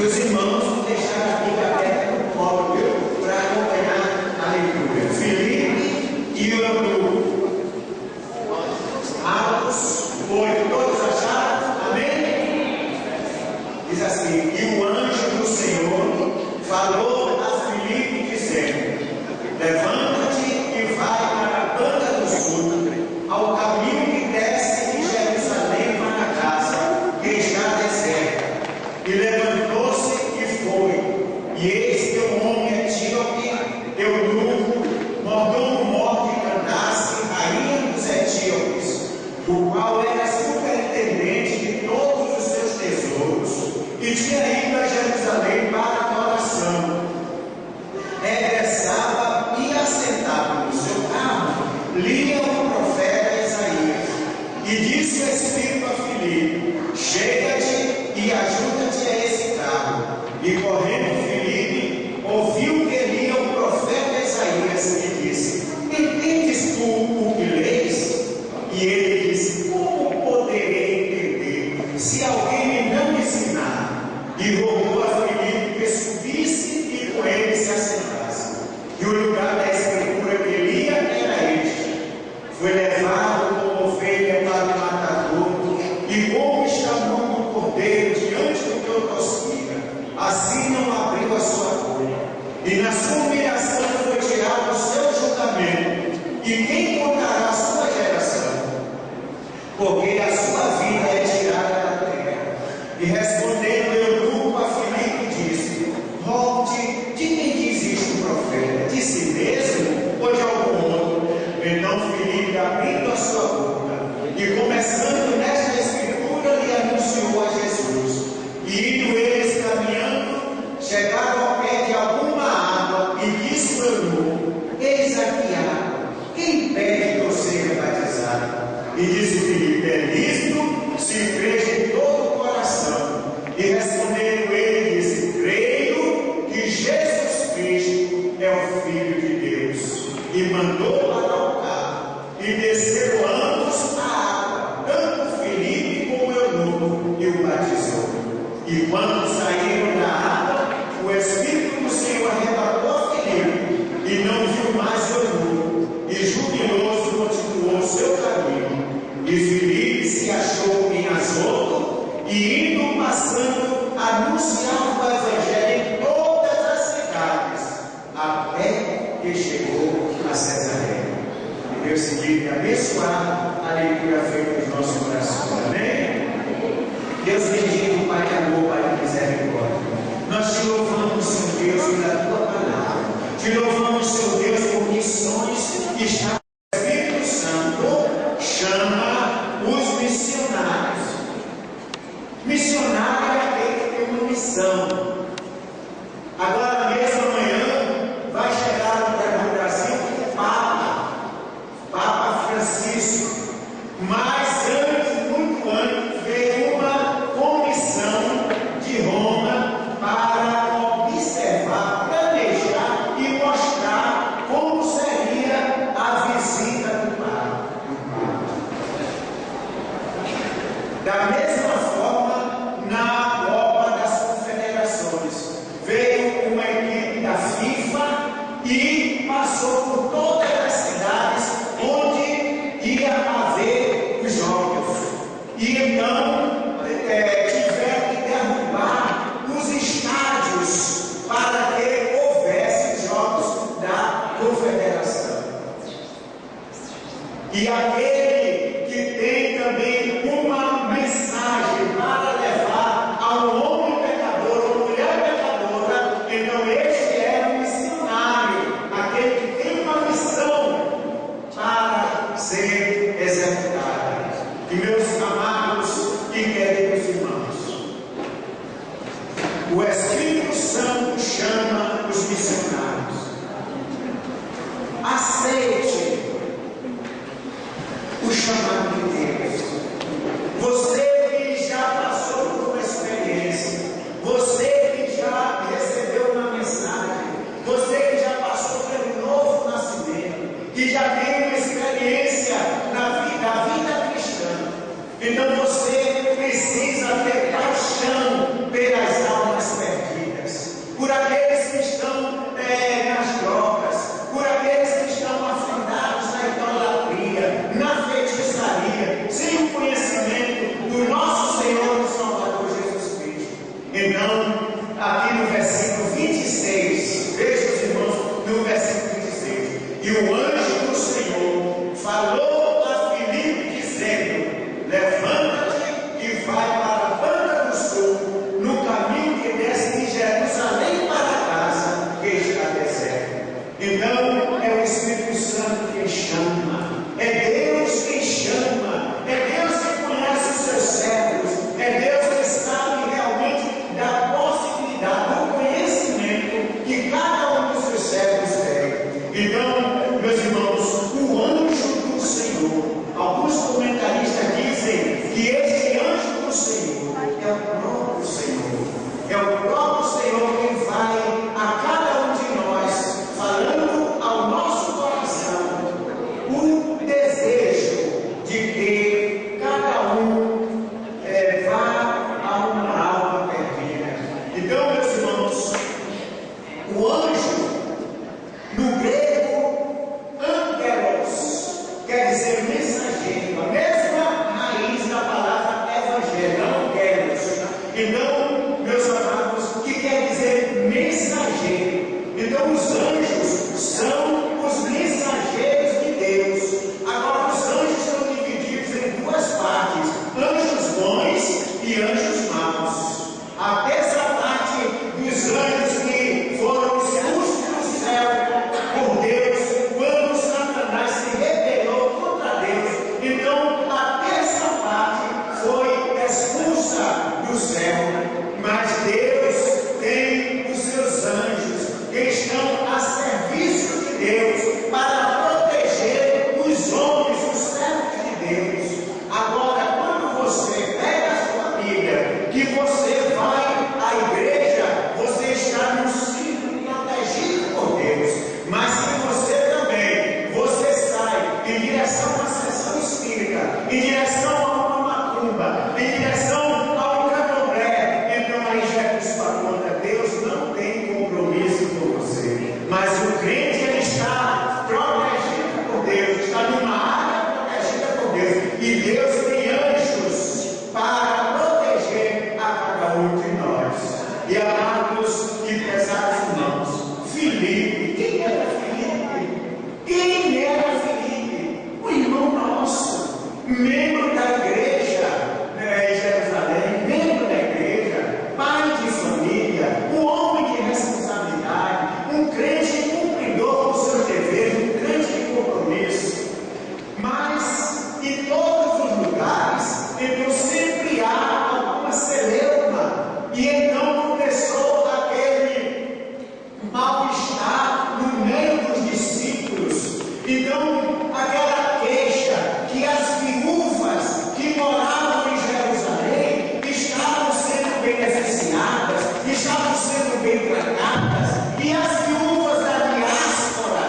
E os irmãos vão deixar a Bíblia aberta no colo, viu? Para acompanhar a leitura. Filipe e o eunuco. Atos 8. Todos acharam? Amém? Diz assim: e o anjo do Senhor falou a Filipe, dizendo: levanta-te e vai para a banda do sul, ao caminho que desce de Jerusalém para a casa, que está deserta. E levantou-se e foi. E eis que um homem etíope, eunuco, mordomo que Candace, rainha dos etíopes, o qual era superintendente de todos os seus tesouros, e tinha ido a Jerusalém para a adoração, regressava e assentado no seu carro, lia o profeta Isaías. E disse o Espírito a Filipe: chega-te e ajuda-te a esse carro. E correndo Filipe, ouviu que lia o profeta Isaías e disse: entendes tu o que leis? E ele disse: como poderei entender, se alguém me não ensinar? E rogou a Filipe que subisse e com ele se assentasse. E o lugar da escritura que lia era este: foi levado como ovelha para o matadouro, e como está morto o cordeiro diante do teu tosquia, assim não abriu a sua boca. E na sua humilhação foi tirado o seu julgamento. E quem contará a sua geração? Porque a sua vida é tirada da terra. E respondendo eunuco a Filipe, disse: rogue, de quem diz isto o profeta? De si mesmo ou de algum outro? Então Filipe, abrindo a sua boca e começando nesta escritura, lhe anunciou a Jesus. E indo eles caminhando, chegaram ao pé de alguma água, e disse o eunuco: eis aqui água, quem pede que eu seja batizado? E disse Filipe: é lícito se crês de todo o coração. E respondendo ele, disse: creio que Jesus Cristo é o Filho de Deus. E mandou para o carro, e desceram ambos a água, tanto Filipe como o eunuco, e o batizou. E quando saíram da água, o Espírito do Senhor arrebatou Filipe, e não viu mais o eunuco, e jubiloso continuou o seu caminho. E Filipe se achou em Azoto, e indo passando, anunciava o Evangelho em todas as cidades, até que chegou a Cesareia. E Deus seguinte abençoar a leitura feita nos nossos corações. Amém? Deus bendito, Pai de amor, Pai de misericórdia, nós te louvamos, Senhor Deus, pela tua palavra. Te louvamos, Senhor Deus, por missões que está o Espírito Santo chama os missionários. Missionário é aquele que tem uma missão. Agora mesmo amanhã vai chegar no Brasil o Papa Francisco. Mas antes, muito antes, veio uma comissão de Roma para observar, planejar e mostrar como seria a visita do Papa. Da mesma forma, na Copa das Confederações, veio uma equipe da FIFA e passou por todas as cidades onde ia haver os jogos. E então tiveram que derrubar os estádios para que houvesse jogos da Confederação. E aquele que tem também uma mensagem para levar ao homem pecador ou mulher pecadora, então este é um missionário, aquele que tem uma missão para ser executada. E meus amados e queridos irmãos, o Espírito Santo chama os missionários. Aceite o chamado de Deus. Você que já passou por uma experiência, você que já recebeu uma mensagem, você que já passou pelo novo nascimento, que já tem uma experiência na vida cristã, então você precisa ter paixão pelas almas perdidas. aqui no versículo 26. Veja os irmãos no versículo 26. E o anjo do Senhor falou a Filipe, dizendo: levanta-te e vai para a banda do sul, no caminho que desce de Jerusalém para casa, que está deserto. Então é o Espírito Santo quem chama, é Deus quem chama, é Deus que conhece os seus servos, é Deus que sabe realmente da possibilidade, do conhecimento que cada um dos seus servos tem. Então, meus irmãos, o anjo do Senhor, alguns comentaristas dizem que esse anjo do Senhor é o próprio Senhor, é o próprio Senhor quem vai a cada um de nós, falando ao nosso coração o desejo de que cada um vá a uma alma perdida. Então, meus irmãos, o anjo, no grego, angelos, quer dizer mensageiro, a mesma raiz da palavra evangelho, angelos. Então, meus amados, que quer dizer mensageiro. Então, os anjos são os mensageiros de Deus. Agora, os anjos estão divididos em duas partes: anjos bons e anjos maus. Até essa parte dos anjos que foram expulsos do céu por Deus, quando Satanás se rebelou contra Deus. Então, até essa parte foi expulsa do céu. Mas Deus tem os seus anjos que estão a serviço de Deus para proteger os homens, os servos de Deus. Agora, quando você pega a sua Bíblia, que você vai à igreja, você está no círculo protegido por Deus. Mas se você também, você sai em direção à sessão espírita, em direção a uma macumba, em direção a um candomblé, então aí já é por sua conta. Deus não tem compromisso com você. Mas o crente, ele está protegido por Deus, está numa área protegida por Deus. E Deus tem anjos para proteger a cada um de nós. E amados e pesados irmãos, Filipe, quem era Filipe? Quem era Filipe? O irmão nosso, membro da igreja em Jerusalém, membro da igreja, pai de família, um homem de responsabilidade, um crente cumpridor dos seus deveres, um crente de compromisso. Mas em todos os lugares, então sempre há alguma celeuma, e então começou aquele mal-estar no meio dos discípulos. Então, aquela queixa que as viúvas que moravam em Jerusalém estavam sendo beneficiadas, estavam sendo bem tratadas, e as viúvas da diáspora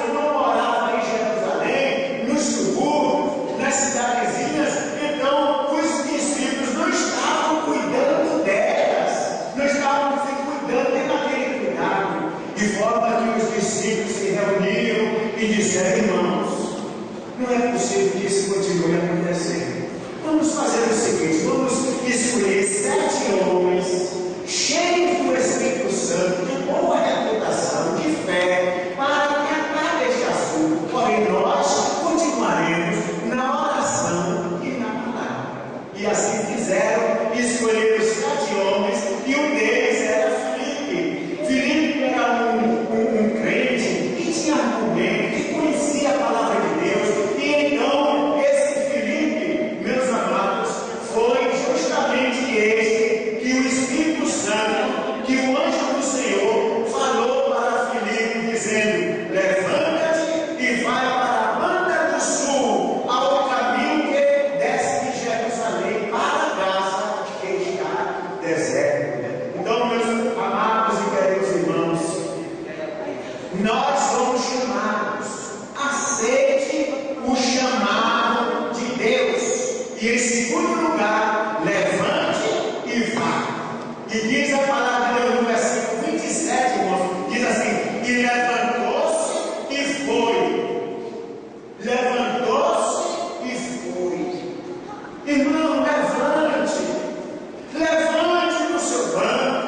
que não morava em Jerusalém, nos subúrbios, nas cidadezinhas, então os discípulos não estavam cuidando delas, não estavam se cuidando, tendo aquele cuidado, de forma que os discípulos se reuniram e disseram: irmãos, não é possível que isso continue acontecendo. Vamos fazer o seguinte: vamos escolher 7 homens cheios do Espírito Santo, de boa reputação, de fé, para tratar deste assunto. Porém, nós continuaremos na oração e na palavra. E assim fizeram, escolheram 7 homens, e um deles era Filipe. Filipe era um crente que tinha argumento, que conhecia a palavra de Deus. E então, esse Filipe, meus amados, foi justamente este que o Espírito Santo, que o anjo do Senhor falou para Filipe, dizendo: levanta-te e vai para a banda do sul, ao caminho que desce de Jerusalém para Gaza, que está deserto. Então, meus amados e queridos irmãos, nós somos chamados, aceite o chamado de Deus. E em segundo lugar, levante e vá. E diz a palavra de Deus no versículo 27, irmãos, diz assim: e levantou-se e foi. Levantou-se e foi. Irmão, levante no seu banco,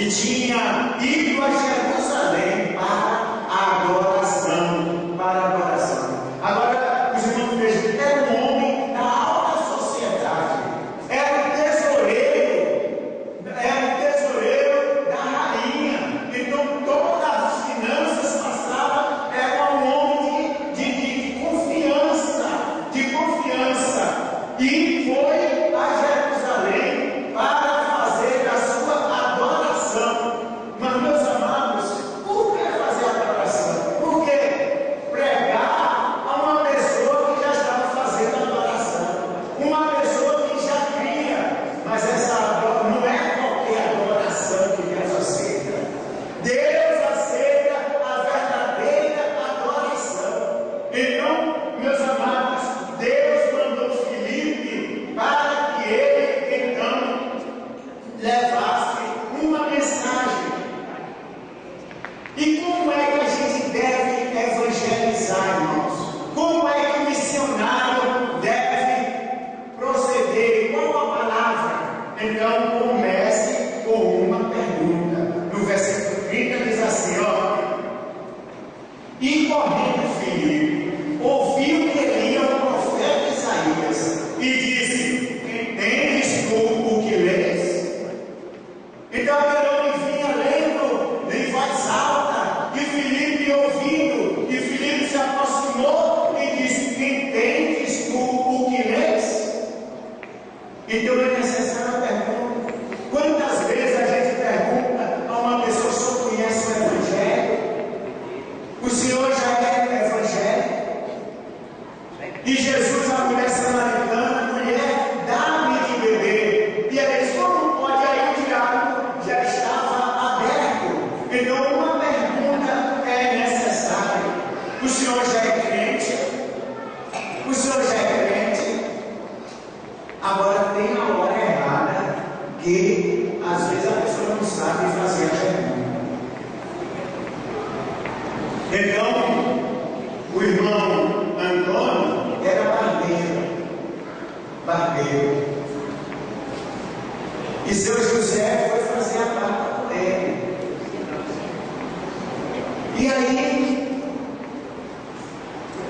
e tinha ido a Jerusalém para a adoração, Agora, os irmãos vejam, era um homem da alta sociedade, era o tesoureiro da rainha, então todas as finanças passavam, era um homem de confiança, e foi a Jerusalém para fazer a sua adoração. Mas, meus amados, por que fazer adoração? Por que pregar a uma pessoa que já estava fazendo adoração, uma pessoa que já cria, mas essa adoração não é qualquer adoração que Deus aceita. Deus aceita a verdadeira adoração. Então, meus amados, Deus mandou Filipe para que ele então levasse uma mensagem. E como é que a gente deve evangelizar, irmãos? Como é que o missionário deve proceder? Qual a palavra? Então comece com uma pergunta. No versículo 30 diz assim, e correndo Filipe, ouviu que Elias, o profeta Isaías, e disse, entendes tu o que lês? Então aquele homem vinha lendo em voz alta, e Filipe ouvindo, e Filipe se aproximou e disse, entendes tu o que lês? Então é necessária a pergunta. Quantas vezes a gente pergunta a uma pessoa se eu conhece o Evangelho? O Senhor já é evangélico? E Jesus, a mulher samaritana, mulher, dá-me de beber. E ela disse, como pode? Aí o diálogo já estava aberto. Então uma pergunta é necessária. O Senhor já é crente? O Senhor já é crente? Agora tem a hora errada, que às vezes a pessoa não sabe fazer a pergunta. Então, o irmão Antônio era barbeiro. E seu José foi fazer a barba com ele. E aí,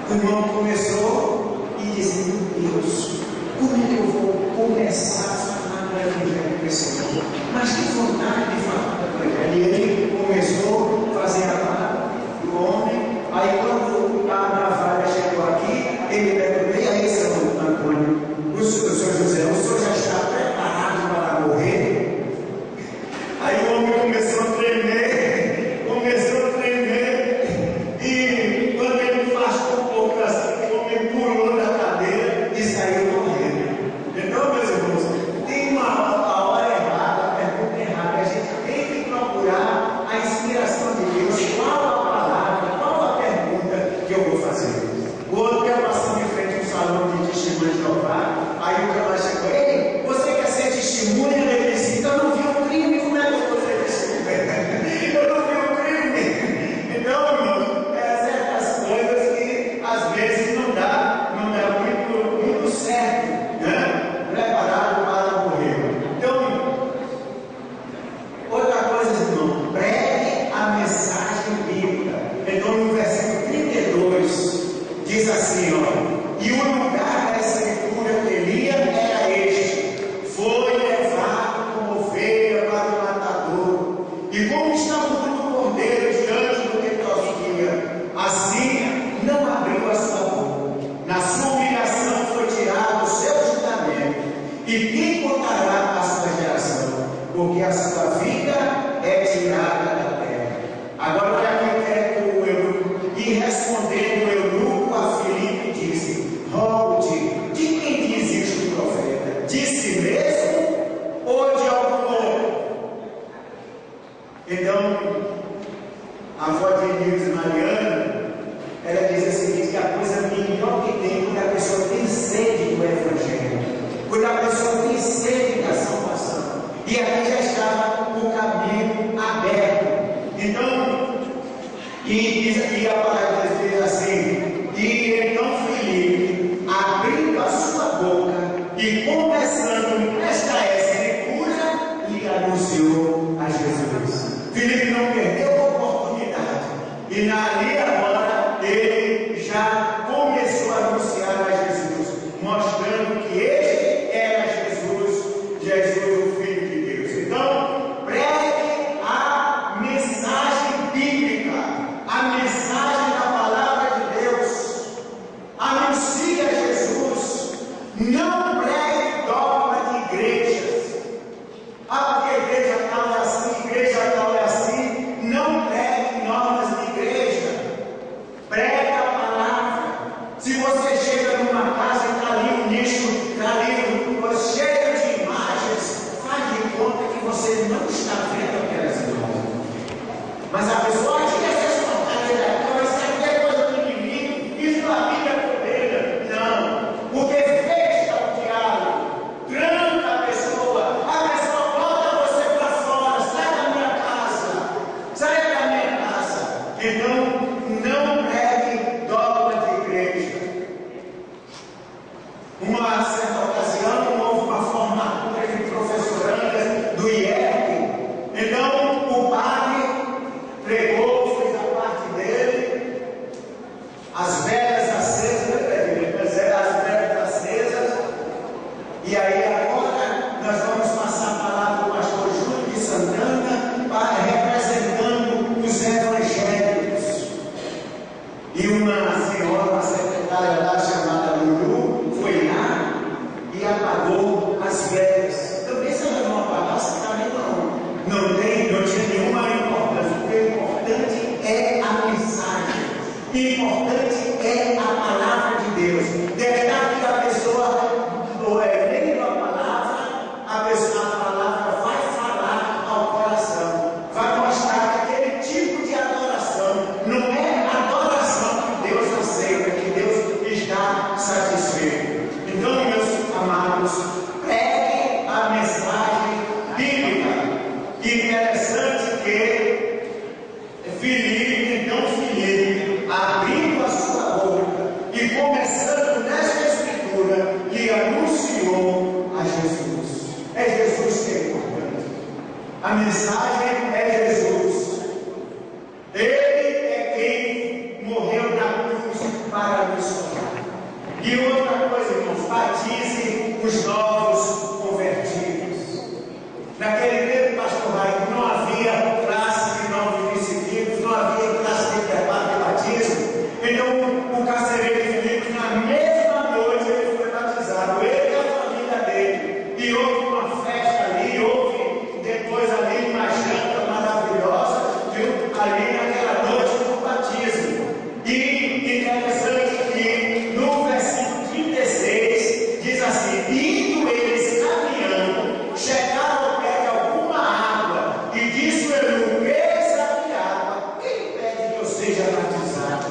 o irmão começou e disse, meu Deus, como é que eu vou começar a falar do Evangelho com esse homem? Mas que vontade de falar do Evangelho. E ele começou a fazer a barba do homem. Aí quando a navalha chegou aqui, ele perguntou, e aí, seu Antônio, o senhor José, o senhor já está preparado para morrer? Aí o homem começou a tremer, e quando ele afastou um pouco assim, o homem pulou da cadeira e saiu correndo. Então, meus irmãos, tem a hora errada, a pergunta errada. A gente tem que procurar a inspiração de Deus. Qual a palavra, qual a pergunta que eu vou fazer? O outro quer passar em frente a um salão de testemunho de Jeová. Aí o cara chegou, ei, você quer ser testemunha? Ele disse, então eu não vi um crime, como é que eu vou ser testemunha? Eu não vi um crime. Então, irmão, certas coisas que às vezes não dá muito certo, né? Preparado para morrer. Então, outra coisa, irmão, pregue a mensagem bíblica. Então, no versículo 32, diz assim, e o lugar da sepultura de Elias era este, foi levado como ovelha para o matador, e como está morto o cordeiro diante do que tosquia, assim não abriu a sua boca. Na sua humilhação foi tirado o seu julgamento, e quem contará a sua geração? Porque a sua vida é tirada da terra. Agora olha aqui o eunuco, e respondendo o eunuco a Filipe disse, rogo-te, de quem diz isto o profeta? De si mesmo ou de algum outro? Então, a avó de Nilce Mariana, ela diz o seguinte, que a coisa melhor que tem quando a pessoa tem sede do Evangelho, quando a pessoa tem sede da salvação. E aqui já estava o caminho aberto. Então, e a palavra diz assim, e então Filipe, abrindo a sua boca e começando esta escritura, lhe anunciou a Jesus. Filipe não perdeu a oportunidade. E ali agora ele já começou a anunciar a Jesus, mostrando que ele era Jesus, o Filho de Deus. Então, pregue a mensagem bíblica, a mensagem da palavra de Deus. Anuncie a Jesus. Não pregue dogma de igrejas. Ah, porque a igreja tal é assim, igreja tal é assim. Não pregue normas de igreja. Pregue a palavra. Se você chega numa casa e está ali um nicho, está ali cheio de imagens, faz de conta que você não está vendo aquelas imagens. Mas a pessoa diz que essa espontaneidade, isso aqui é coisa do inimigo, isso a Bíblia é poder. Não, porque fecha o diálogo, tranca a pessoa bota você para fora, sai da minha casa, sai da minha casa. Então, não pregue dogma de igreja. Uma certa ocasião, houve uma formatura de professorandas do IEP. Então, o padre pregou, fez a parte dele, as velas acesas, e aí agora nós vamos passar a palavra do pastor Júlio de Santana, representando os evangélicos. E uma senhora, uma secretária lá chamada Lulu, foi lá e apagou as velas. Também se ela não apagasse, também não tinha nenhuma importância. O que é importante é a mensagem. O importante é a palavra de Deus. Deixar que a pessoa lendo a palavra vai falar ao coração, vai mostrar que aquele tipo de adoração não é adoração que Deus aceita, que Deus está satisfeito. Então, meus amados, pregue a mensagem bíblica. Interessante que Filipe, abrindo a sua boca e começando nesta escritura, lhe anunciou a Jesus. É Jesus que é importante. A mensagem é Jesus. Ele é quem morreu na cruz para nos salvar. E outra coisa, irmãos, batize os novos convertidos. Naquele tempo, pastor Raio, não havia classe de novos discípulos, não havia classe de preparo de batismo. Então, o carcereiro Filipe, na mesma noite, ele foi batizado, ele e a família dele. E houve uma festa ali, houve depois ali uma janta maravilhosa, viu? Ali naquela noite do batismo. E interessante que no versículo 36 diz assim: indo eles caminhando, chegaram ao pé de alguma água, e disse o eunuco: eis aqui água, quem pede que eu seja batizado?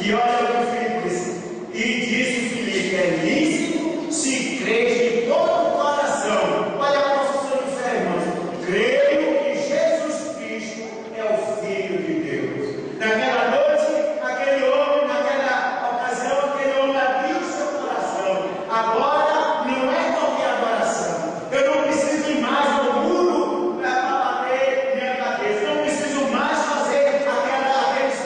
E olha o que Filipe disse. E disse Filipe: é lícito se crês de todo o coração. Olha a profissão de fé, irmãos. Creio que Jesus Cristo é o Filho de Deus. Naquela noite, aquele homem, naquela ocasião, aquele homem abriu o seu coração. Agora não é qualquer adoração. Eu não preciso ir mais ao muro para bater minha cabeça. Eu não preciso mais fazer aqueles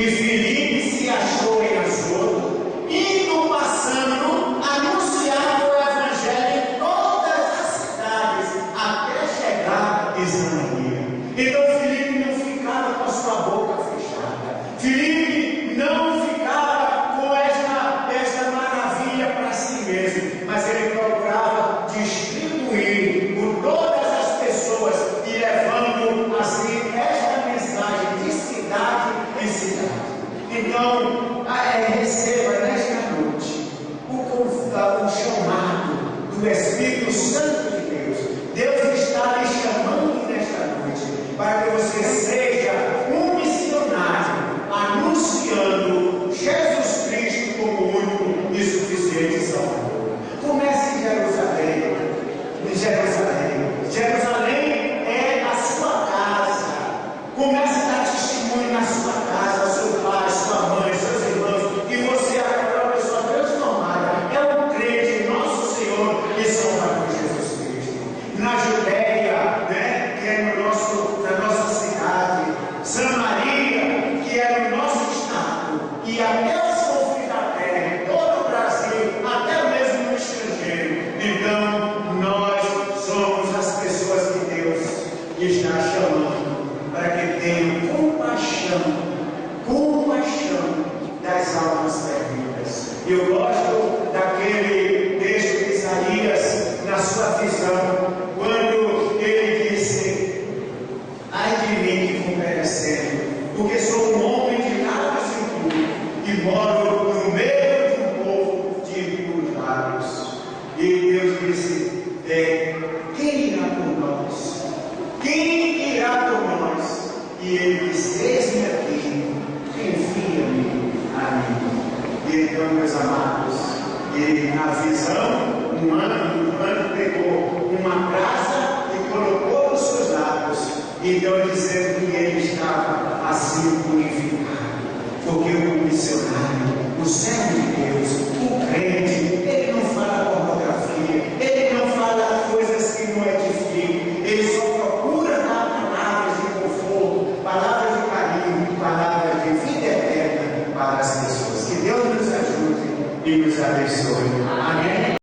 que Filipe se achou em Azoto, indo passando, anunciando o Evangelho em todas as cidades, até chegar em Samaria. Então Filipe não ficava com a sua boca fechada. Filipe não ficava com esta maravilha para si mesmo, mas ele procurava distribuir por todas as pessoas e levando assim esta mensagem de cidade em cidade. Então, receba nesta noite o chamado do Espírito Santo de Deus. Deus está lhe chamando nesta noite para que você seja um missionário anunciando Jesus Cristo como o único e suficiente Salvador. Comece em Jerusalém. Jerusalém é a sua casa. Comece a dar testemunho na sua casa, seu pai, sua mãe, seus irmãos, e você agora é uma pessoa transformada. É um crente em nosso Senhor e Salvador Jesus Cristo. Na Judéia, né, que é na nossa cidade, Samaria, que é no nosso estado, e até os confins da terra, em todo o Brasil, até mesmo no estrangeiro. Então, nós somos as pessoas que Deus está chamando para que tenham compaixão das almas perdidas. Eu gosto daquele texto de Isaías, na sua visão, quando ele disse: ai de mim que vou perecendo, porque sou um homem de lábios impuros, e moro no meio de um povo de impuros lábios. E Deus disse: quem irá por nós? Quem irá por nós? E ele disse: eis-me aqui, envia-me a mim. E então, meus amados, ele, na visão, um anjo pegou uma brasa e colocou nos seus lábios, então dizendo que ele estava assim purificado, porque o missionário, o servo de Deus, o crente, ele não fala pornografia, ele não fala coisas que não edificam, ele só procura dar palavras de conforto, palavras de carinho, palavras de vida eterna para as pessoas. Que Deus nos ajude e nos abençoe.